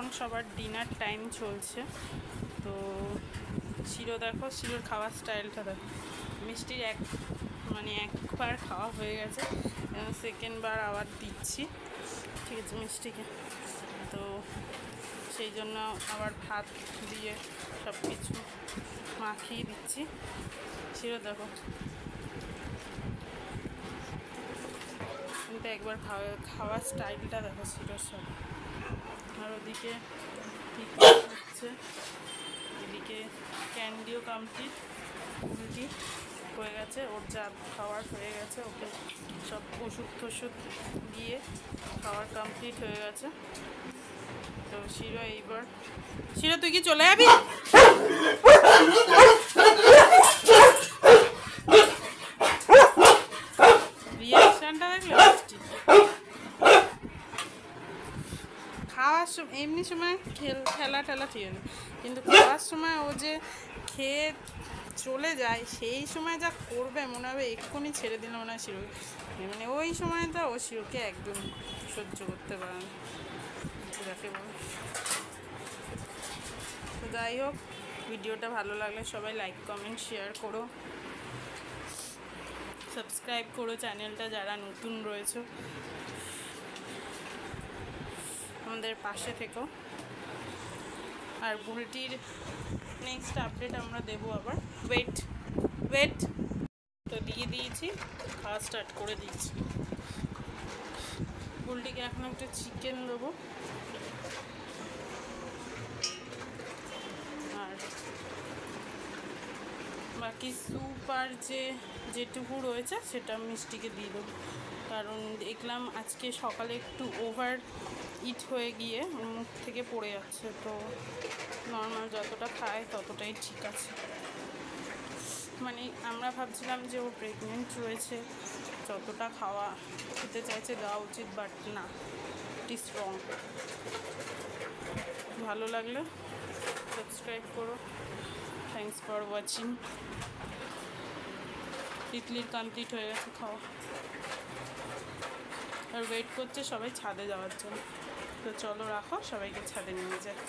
এখন সবার dinner time চলছে। তো শিরো দেখো, শিরোর খাওয়ার স্টাইলটা দেখো। মিষ্টির একবার খাওয়া হয়ে গেছে, সেকেন্ড বার আবার দিচ্ছি, ঠিক আছে মিষ্টিকে। তো সেই জন্য আবার ভাত দিয়ে সব কিছু মাখিয়ে দিচ্ছি। শিরো দেখো, কিন্তু একবার খাওয়ার স্টাইলটা দেখো শিরোর সব। আর ওদিকে হচ্ছে, এদিকে ক্যান্ডিও কমপ্লিট, উল্টি হয়ে গেছে, ওর যা খাওয়ার হয়ে গেছে, ওকে সব ওষুধ টষুধ দিয়ে খাওয়ার কমপ্লিট হয়ে গেছে। তো শিরো এইবার, শিরো তুই কি চলে যাবি? রিয়াকশনটা দেখলে খাওয়ার সময়, এমনি সময় খেলা টেলা ঠিক আছে, কিন্তু খাওয়ার সময় ও যে খেয়ে চলে যায়, সেই সময় যা করবে মনে হবে এক্ষুনি ছেড়ে দিলে মনে হয় শিরো, ওই সময়টা ও শিরোকে একদম সহ্য করতে পারে না, যাকে বলে। তো যাই হোক, ভিডিওটা ভালো লাগলে সবাই লাইক কমেন্ট শেয়ার করো, সাবস্ক্রাইব করো চ্যানেলটা যারা নতুন রয়েছে, আমাদের পাশে থেকো। আর বুলটির নেক্সট আপডেট আমরা দেবো আবার। ওয়েট তো দিয়ে দিয়েছি, খাওয়া স্টার্ট করে দিয়েছি। বুলটিকে এখন একটা চিকেন দেবো, আর বাকি স্যুপ আর যেটুকু রয়েছে সেটা মিষ্টিকে দিয়ে দেবো। কারণ দেখলাম আজকে সকালে একটু ওভার ইট হয়ে গিয়ে ওর মুখ থেকে পড়ে যাচ্ছে, তো নর্মাল যতটা খায় ততটাই ঠিক আছে। আমরা ভাবছিলাম যে ও প্রেগনেন্ট রয়েছে, যতটা খেতে চাইছে দেওয়া উচিত, বাট না, ইট ইজ রং। ভালো লাগলে সাবস্ক্রাইব করো। Thanks for watching. তিতলির কমপ্লিট হয়ে গেছে খাওয়া, আর ওয়েট করছে সবাই ছাদে যাওয়ার জন্য। তো চলো রাখো, সবাইকে ছাদে নিয়ে যায়।